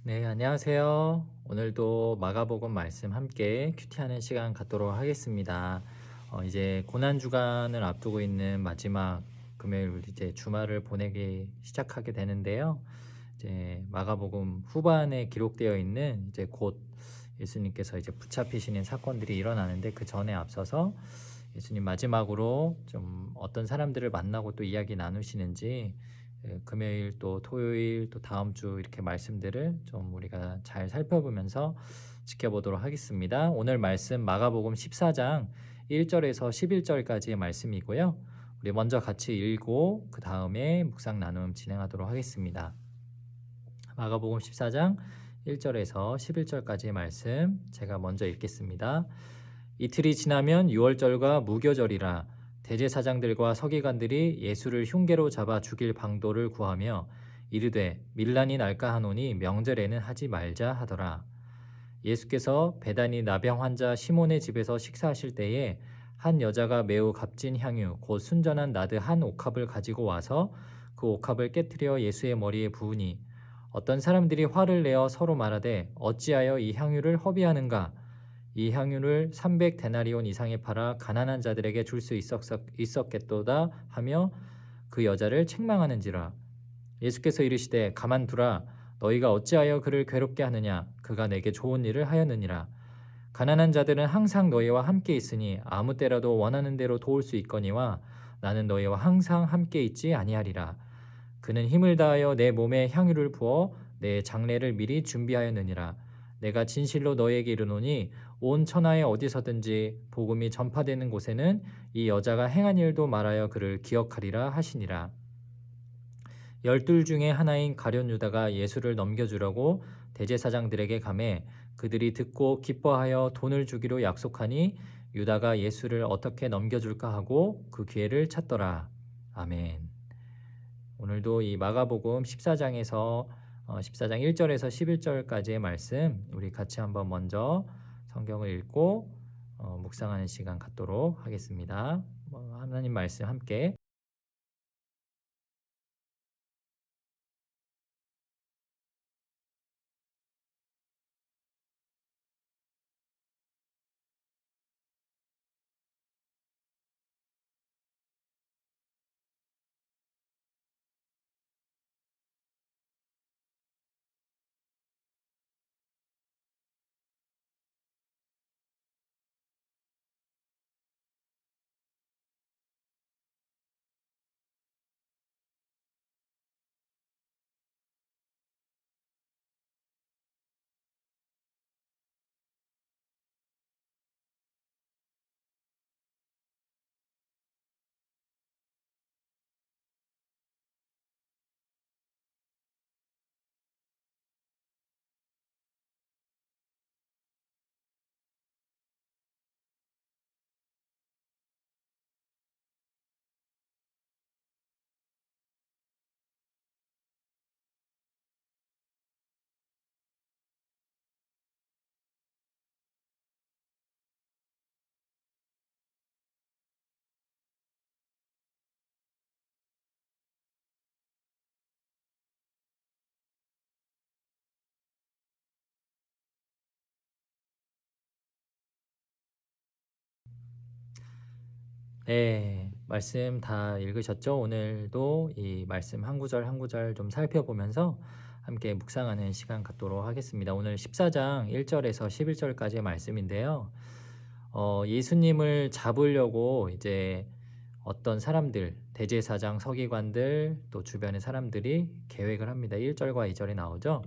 네, 안녕하세요. 오늘도 마가복음 말씀 함께 큐티하는 시간 갖도록 하겠습니다. 이제 고난 주간을 앞두고 있는 마지막 금요일 이제 주말을 보내기 시작하게 되는데요. 이제 마가복음 후반에 기록되어 있는 이제 곧 예수님께서 이제 붙잡히시는 사건들이 일어나는데 그 전에 앞서서 예수님 마지막으로 좀 어떤 사람들을 만나고 또 이야기 나누시는지 금요일 또 토요일 또 다음 주 이렇게 말씀들을 좀 우리가 잘 살펴보면서 지켜보도록 하겠습니다. 오늘 말씀 마가복음 14장 1절에서 11절까지의 말씀이고요. 우리 먼저 같이 읽고 그 다음에 묵상 나눔 진행하도록 하겠습니다. 마가복음 14장 1절에서 11절까지의 말씀 제가 먼저 읽겠습니다. 이틀이 지나면 유월절과 무교절이라 대제사장들과 서기관들이 예수를 흉계로 잡아 죽일 방도를 구하며 이르되 밀란이 날까 하노니 명절에는 하지 말자 하더라. 예수께서 베다니 나병 환자 시몬의 집에서 식사하실 때에 한 여자가 매우 값진 향유 곧 순전한 나드 한 옥합을 가지고 와서 그 옥합을 깨뜨려 예수의 머리에 부으니 어떤 사람들이 화를 내어 서로 말하되 어찌하여 이 향유를 허비하는가. 이 향유를 300데나리온 이상에 팔아 가난한 자들에게 줄 수 있었겠도다 하며 그 여자를 책망하는지라. 예수께서 이르시되 가만두라. 너희가 어찌하여 그를 괴롭게 하느냐. 그가 내게 좋은 일을 하였느니라. 가난한 자들은 항상 너희와 함께 있으니 아무 때라도 원하는 대로 도울 수 있거니와 나는 너희와 항상 함께 있지 아니하리라. 그는 힘을 다하여 내 몸에 향유를 부어 내 장례를 미리 준비하였느니라. 내가 진실로 너희에게 이르노니 온 천하에 어디서든지 복음이 전파되는 곳에는 이 여자가 행한 일도 말하여 그를 기억하리라 하시니라. 12 중에 하나인 가룟 유다가 예수를 넘겨주려고 대제사장들에게 가매 그들이 듣고 기뻐하여 돈을 주기로 약속하니 유다가 예수를 어떻게 넘겨줄까 하고 그 기회를 찾더라. 아멘. 오늘도 이 마가복음 14장에서 14장 1절에서 11절까지의 말씀 우리 같이 한번 먼저 성경을 읽고 묵상하는 시간 갖도록 하겠습니다. 하나님 말씀 함께. 네, 말씀 다 읽으셨죠? 오늘도 이 말씀 한 구절 한 구절 좀 살펴보면서 함께 묵상하는 시간 갖도록 하겠습니다. 오늘 14장 1절에서 11절까지의 말씀인데요. 예수님을 잡으려고 이제 어떤 사람들, 대제사장, 서기관들, 또 주변의 사람들이 계획을 합니다. 1절과 2절에 나오죠.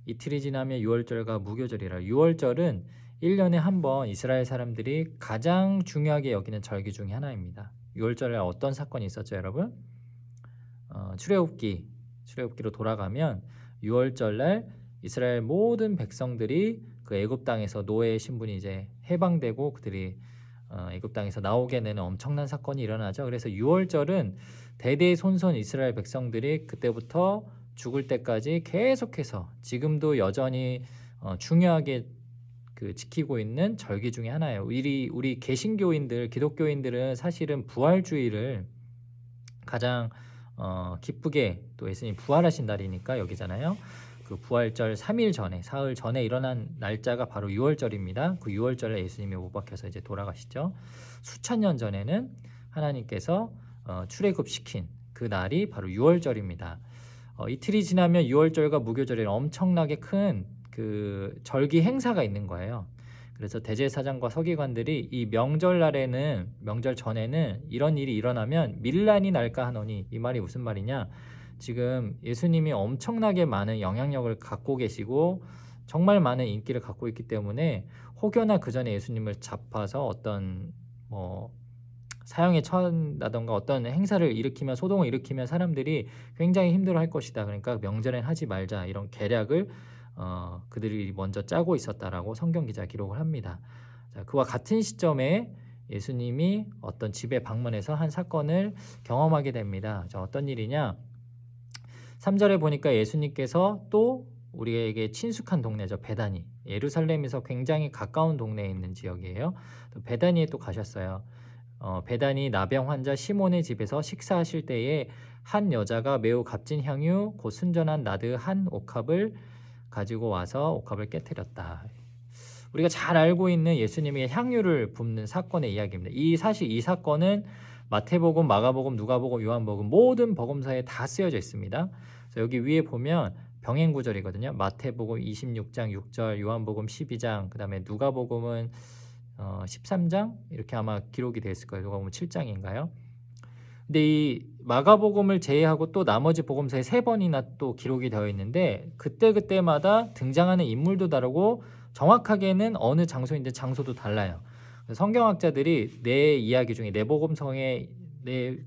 이틀이 지나면 유월절과 무교절이라. 유월절은 1년에 한 번 이스라엘 사람들이 가장 중요하게 여기는 절기 중에 하나입니다. 유월절에 어떤 사건이 있었죠, 여러분? 출애굽기로 돌아가면 유월절날 이스라엘 모든 백성들이 그 애굽 땅에서 노예의 신분이 이제 해방되고 그들이 애굽 땅에서 나오게 되는 엄청난 사건이 일어나죠. 그래서 유월절은 대대손손 이스라엘 백성들이 그때부터 죽을 때까지 계속해서 지금도 여전히 중요하게 지키고 있는 절기 중에 하나예요. 우리 개신교인들, 기독교인들은 사실은 부활주의를 가장 기쁘게 또 예수님 부활하신 날이니까 여기잖아요. 그 부활절 3일 전에, 사흘 전에 일어난 날짜가 바로 유월절입니다. 그 유월절에 예수님이 못 박혀서 이제 돌아가시죠. 수천 년 전에는 하나님께서 출애굽시킨 그 날이 바로 유월절입니다. 이틀이 지나면 유월절과 무교절에 엄청나게 큰 그 절기 행사가 있는 거예요. 그래서 대제사장과 서기관들이 이 명절날에는, 명절 전에는 이런 일이 일어나면 밀란이 날까 하노니, 이 말이 무슨 말이냐, 지금 예수님이 엄청나게 많은 영향력을 갖고 계시고 정말 많은 인기를 갖고 있기 때문에 혹여나 그 전에 예수님을 잡아서 어떤 사형에 처한다던가 어떤 행사를 일으키면, 소동을 일으키면 사람들이 굉장히 힘들어할 것이다. 그러니까 명절엔 하지 말자, 이런 계략을 그들이 먼저 짜고 있었다라고 성경 기자가 기록을 합니다. 자, 그와 같은 시점에 예수님이 어떤 집에 방문해서 한 사건을 경험하게 됩니다. 자, 어떤 일이냐? 3절에 보니까 예수님께서 또 우리에게 친숙한 동네죠. 베다니. 예루살렘에서 굉장히 가까운 동네에 있는 지역이에요. 또 베다니에 또 가셨어요. 베다니 나병 환자 시몬의 집에서 식사하실 때에 한 여자가 매우 값진 향유 곧 순전한 나드 한 옥합을 가지고 와서 옥합을 깨뜨렸다. 우리가 잘 알고 있는 예수님의 향유를 붓는 사건의 이야기입니다. 사실 이 사건은 마태복음, 마가복음, 누가복음, 요한복음 모든 복음서에 다 쓰여져 있습니다. 그래서 여기 위에 보면 병행 구절이거든요. 마태복음 26장 6절, 요한복음 12장, 그 다음에 누가복음은 13장 이렇게 아마 기록이 되어 있을 거예요. 누가복음 7장인가요? 근데 이 마가복음을 제외하고 또 나머지 복음서에 3번이나 또 기록이 되어 있는데 그때마다 등장하는 인물도 다르고 정확하게는 어느 장소인지 장소도 달라요. 성경학자들이 네 이야기 중에 네 복음서에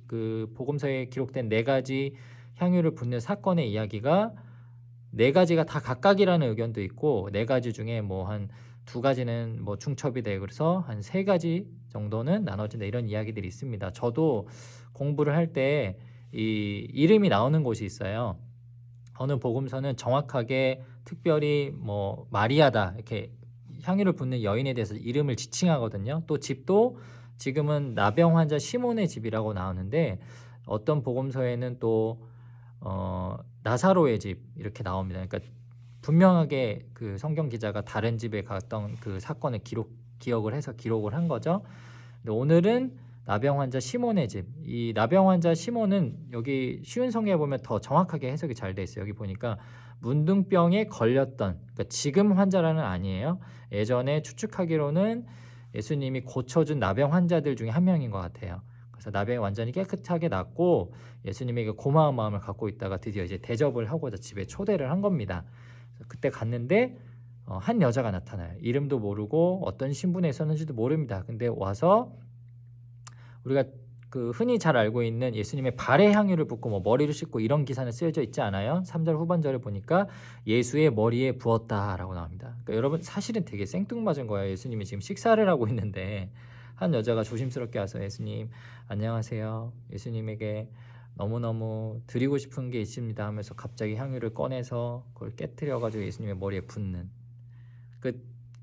그 복음서에 기록된 4가지 향유를 붓는 사건의 이야기가 4가지가 다 각각이라는 의견도 있고 4가지 중에 뭐 한 2가지는 뭐 중첩이 되고 그래서 한 3가지 정도는 나눠진다, 이런 이야기들이 있습니다. 저도 공부를 할 때 이 이름이 나오는 곳이 있어요. 어느 복음서는 정확하게 특별히 뭐 마리아다 이렇게 향유를 붓는 여인에 대해서 이름을 지칭하거든요. 또 집도 지금은 나병 환자 시몬의 집이라고 나오는데 어떤 복음서에는 또 나사로의 집 이렇게 나옵니다. 그러니까 분명하게 그 성경 기자가 다른 집에 갔던 그 사건을 기억을 해서 기록을 한 거죠. 근데 오늘은 나병 환자 시몬의 집. 이 나병 환자 시몬은 여기 쉬운 성경에 보면 더 정확하게 해석이 잘 돼 있어요. 여기 보니까 문둥병에 걸렸던, 그러니까 지금 환자라는 아니에요. 예전에 추측하기로는 예수님이 고쳐준 나병 환자들 중에 한 명인 것 같아요. 그래서 나병이 완전히 깨끗하게 낫고 예수님에게 고마운 마음을 갖고 있다가 드디어 이제 대접을 하고자 집에 초대를 한 겁니다. 그때 갔는데 한 여자가 나타나요. 이름도 모르고 어떤 신분에 있었는지도 모릅니다. 근데 와서 우리가 그 흔히 잘 알고 있는 예수님의 발에 향유를 붓고 뭐 머리를 씻고 이런 기사는 쓰여져 있지 않아요? 3절 후반절에 보니까 예수의 머리에 부었다라고 나옵니다. 그러니까 여러분 사실은 되게 생뚱맞은 거예요. 예수님이 지금 식사를 하고 있는데 한 여자가 조심스럽게 와서 예수님 안녕하세요. 예수님에게 너무너무 드리고 싶은 게 있습니다 하면서 갑자기 향유를 꺼내서 그걸 깨트려가지고 예수님의 머리에 붓는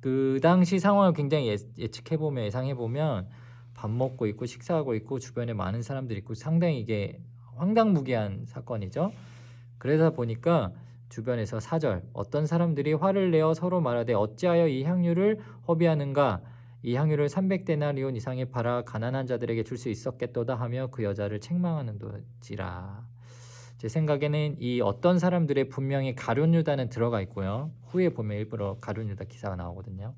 그 당시 상황을 굉장히 예측해보면 예상해보면 밥 먹고 있고 식사하고 있고 주변에 많은 사람들이 있고 상당히 이게 황당무계한 사건이죠. 그러다 보니까 주변에서 4절 어떤 사람들이 화를 내어 서로 말하되 어찌하여 이 향유를 허비하는가, 이 향유를 300데나리온 이상에 팔아 가난한 자들에게 줄 수 있었겠도다 하며 그 여자를 책망하는도지라. 제 생각에는 이 어떤 사람들의 분명히 가룟유다는 들어가 있고요. 후에 보면 일부러 가룟유다 기사가 나오거든요.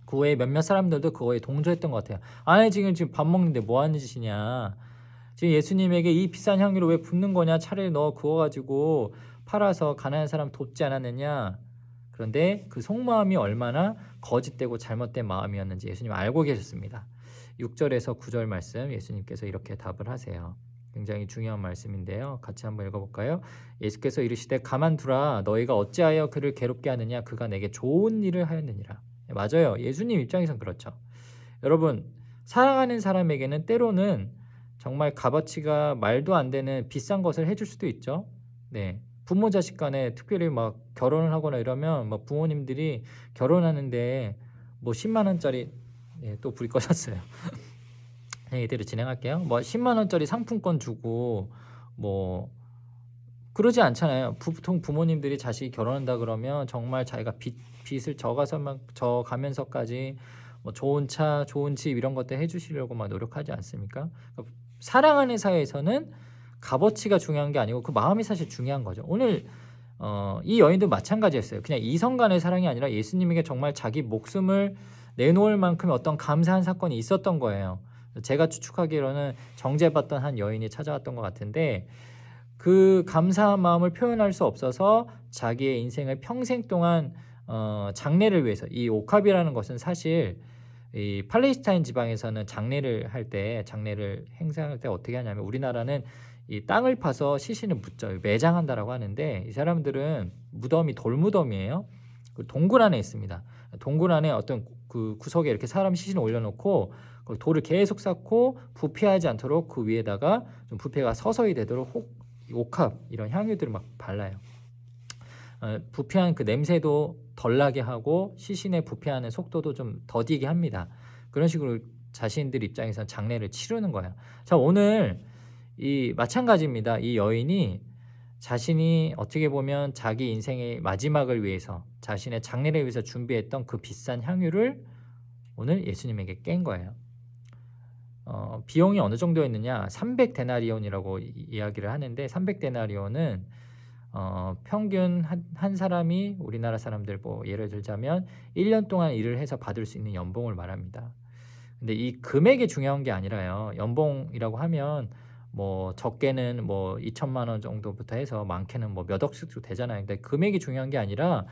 그 외에 몇몇 사람들도 그거에 동조했던 것 같아요. 아니 지금 밥 먹는데 뭐 하는 짓이냐, 지금 예수님에게 이 비싼 향유를 왜 붓는 거냐, 차라리 너 그거 가지고 팔아서 가난한 사람 돕지 않았느냐. 그런데 그 속마음이 얼마나 거짓되고 잘못된 마음이었는지 예수님 알고 계셨습니다. 6절에서 9절 말씀 예수님께서 이렇게 답을 하세요. 굉장히 중요한 말씀인데요. 같이 한번 읽어볼까요? 예수께서 이르시되 가만두라, 너희가 어찌하여 그를 괴롭게 하느냐, 그가 내게 좋은 일을 하였느니라. 맞아요. 예수님 입장에선 그렇죠. 여러분 사랑하는 사람에게는 때로는 정말 값어치가 말도 안 되는 비싼 것을 해줄 수도 있죠. 네, 부모 자식 간에 특별히 막 결혼을 하거나 이러면 막 부모님들이 결혼하는데 뭐 10만 원짜리 또 불이 꺼졌어요. 그냥 이대로 진행할게요. 뭐 10만 원짜리 상품권 주고 뭐 그러지 않잖아요. 보통 부모님들이 자식이 결혼한다 그러면 정말 자기가 빚을 져가면서까지 뭐 좋은 차, 좋은 집 이런 것들 해주시려고 막 노력하지 않습니까? 그러니까 사랑하는 사이에서는 값어치가 중요한 게 아니고 그 마음이 사실 중요한 거죠. 오늘 이 여인도 마찬가지였어요. 그냥 이성 간의 사랑이 아니라 예수님에게 정말 자기 목숨을 내놓을 만큼의 어떤 감사한 사건이 있었던 거예요. 제가 추측하기로는 정죄받던 한 여인이 찾아왔던 것 같은데 그 감사한 마음을 표현할 수 없어서 자기의 인생을 평생 동안 장례를 위해서, 이 옥합이라는 것은 사실 이 팔레스타인 지방에서는 장례를 행사할 때 어떻게 하냐면 우리나라는 이 땅을 파서 시신을 묻죠. 매장한다라고 하는데 이 사람들은 무덤이 돌무덤이에요. 그 동굴 안에 있습니다. 동굴 안에 어떤 그 구석에 이렇게 사람 시신을 올려놓고 돌을 계속 쌓고 부패하지 않도록 그 위에다가 좀 부패가 서서히 되도록 옥합 이런 향유들을 막 발라요. 부패한 그 냄새도 덜 나게 하고 시신의 부패하는 속도도 좀 더디게 합니다. 그런 식으로 자신들 입장에서 장례를 치르는 거예요. 자, 오늘 이 마찬가지입니다. 이 여인이 자신이 어떻게 보면 자기 인생의 마지막을 위해서 자신의 장례를 위해서 준비했던 그 비싼 향유를 오늘 예수님에게 깬 거예요. 비용이 어느 정도였느냐? 300데나리온이라고 이야기를 하는데 300데나리온은 평균 한 사람이 우리나라 사람들 뭐 예를 들자면 1년 동안 일을 해서 받을 수 있는 연봉을 말합니다. 근데 이 금액이 중요한 게 아니라요. 연봉이라고 하면 뭐 적게는 뭐 2천만 원 정도부터 해서 많게는 뭐 몇 억씩도 되잖아요. 근데 금액이 중요한 게 아니라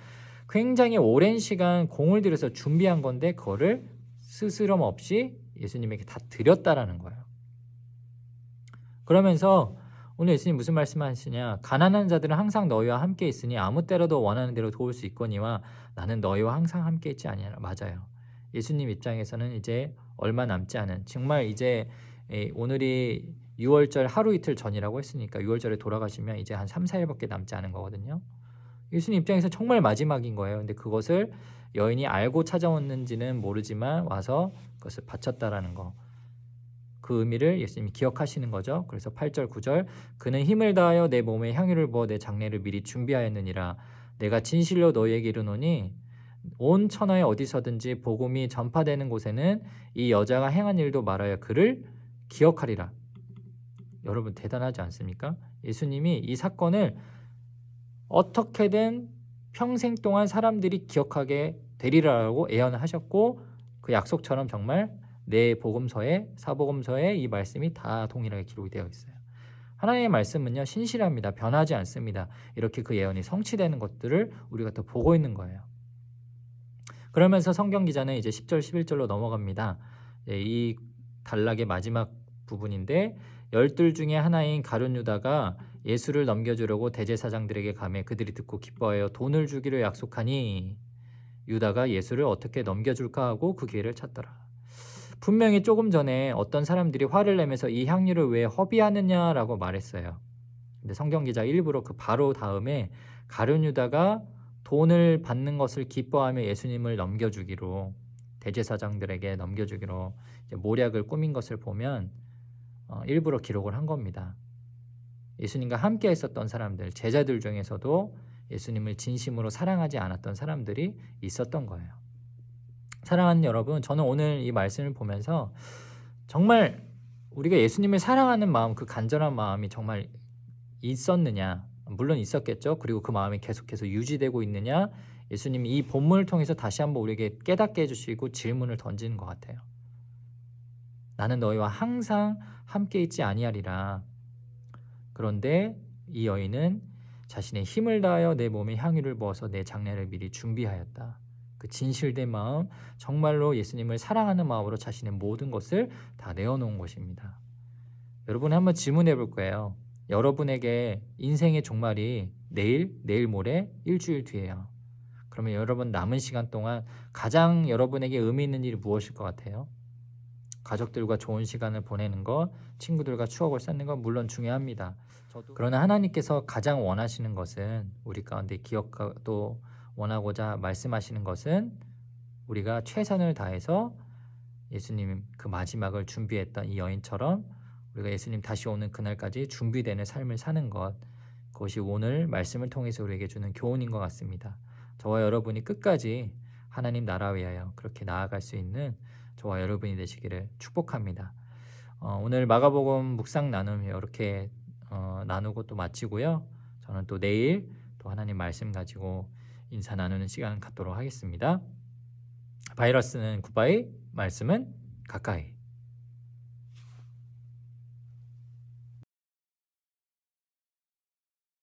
굉장히 오랜 시간 공을 들여서 준비한 건데 그거를 스스럼 없이 예수님에게 다 드렸다라는 거예요. 그러면서 오늘 예수님 무슨 말씀하시냐? 가난한 자들은 항상 너희와 함께 있으니 아무 때라도 원하는 대로 도울 수 있거니와 나는 너희와 항상 함께 있지 아니하라. 맞아요. 예수님 입장에서는 이제 얼마 남지 않은, 정말 이제 오늘이 6월절 하루 이틀 전이라고 했으니까 6월절에 돌아가시면 이제 한 3, 4일밖에 남지 않은 거거든요. 예수님 입장에서 정말 마지막인 거예요. 근데 그것을 여인이 알고 찾아왔는지는 모르지만 와서 그것을 바쳤다라는 거. 그 의미를 예수님이 기억하시는 거죠. 그래서 8절 9절 그는 힘을 다하여 내 몸에 향유를 부어 내 장례를 미리 준비하였느니라. 내가 진실로 너희에게 이르노니 온 천하에 어디서든지 복음이 전파되는 곳에는 이 여자가 행한 일도 말하여 그를 기억하리라. 여러분 대단하지 않습니까? 예수님이 이 사건을 어떻게든 평생 동안 사람들이 기억하게 되리라고 예언을 하셨고 그 약속처럼 정말 내 복음서에 사복음서에 이 말씀이 다 동일하게 기록이 되어 있어요. 하나님의 말씀은요 신실합니다. 변하지 않습니다. 이렇게 그 예언이 성취되는 것들을 우리가 또 보고 있는 거예요. 그러면서 성경 기자는 이제 10절 11절로 넘어갑니다. 이 단락의 마지막 부분인데 열둘 중에 하나인 가룟 유다가 예수를 넘겨주려고 대제사장들에게 가매 그들이 듣고 기뻐하여 돈을 주기로 약속하니 유다가 예수를 어떻게 넘겨줄까 하고 그 기회를 찾더라. 분명히 조금 전에 어떤 사람들이 화를 내면서 이 향유를 왜 허비하느냐라고 말했어요. 근데 성경 기자 일부러 그 바로 다음에 가룟 유다가 돈을 받는 것을 기뻐하며 예수님을 넘겨주기로 대제사장들에게 넘겨주기로 이제 모략을 꾸민 것을 보면 일부러 기록을 한 겁니다. 예수님과 함께 했었던 사람들, 제자들 중에서도 예수님을 진심으로 사랑하지 않았던 사람들이 있었던 거예요. 사랑하는 여러분, 저는 오늘 이 말씀을 보면서 정말 우리가 예수님을 사랑하는 마음, 그 간절한 마음이 정말 있었느냐? 물론 있었겠죠. 그리고 그 마음이 계속해서 유지되고 있느냐? 예수님이 이 본문을 통해서 다시 한번 우리에게 깨닫게 해주시고 질문을 던지는 것 같아요. 나는 너희와 항상 함께 있지 아니하리라. 그런데 이 여인은 자신의 힘을 다하여 내 몸에 향유를 부어서 내 장례를 미리 준비하였다. 그 진실된 마음, 정말로 예수님을 사랑하는 마음으로 자신의 모든 것을 다 내어놓은 것입니다. 여러분 한번 질문해 볼 거예요. 여러분에게 인생의 종말이 내일 모레, 일주일 뒤에요. 그러면 여러분 남은 시간 동안 가장 여러분에게 의미 있는 일이 무엇일 것 같아요? 가족들과 좋은 시간을 보내는 것, 친구들과 추억을 쌓는 것 물론 중요합니다. 그러나 하나님께서 가장 원하시는 것은 우리 가운데 기억도 원하고자 말씀하시는 것은 우리가 최선을 다해서 예수님 그 마지막을 준비했던 이 여인처럼 우리가 예수님 다시 오는 그날까지 준비되는 삶을 사는 것, 그것이 오늘 말씀을 통해서 우리에게 주는 교훈인 것 같습니다. 저와 여러분이 끝까지 하나님 나라 위하여 그렇게 나아갈 수 있는 저와 여러분이 되시기를 축복합니다. 오늘 마가복음 묵상 나눔 이렇게 나누고 또 마치고요. 저는 또 내일 또 하나님 말씀 가지고 인사 나누는 시간 갖도록 하겠습니다. 바이러스는 굿바이, 말씀은 가까이.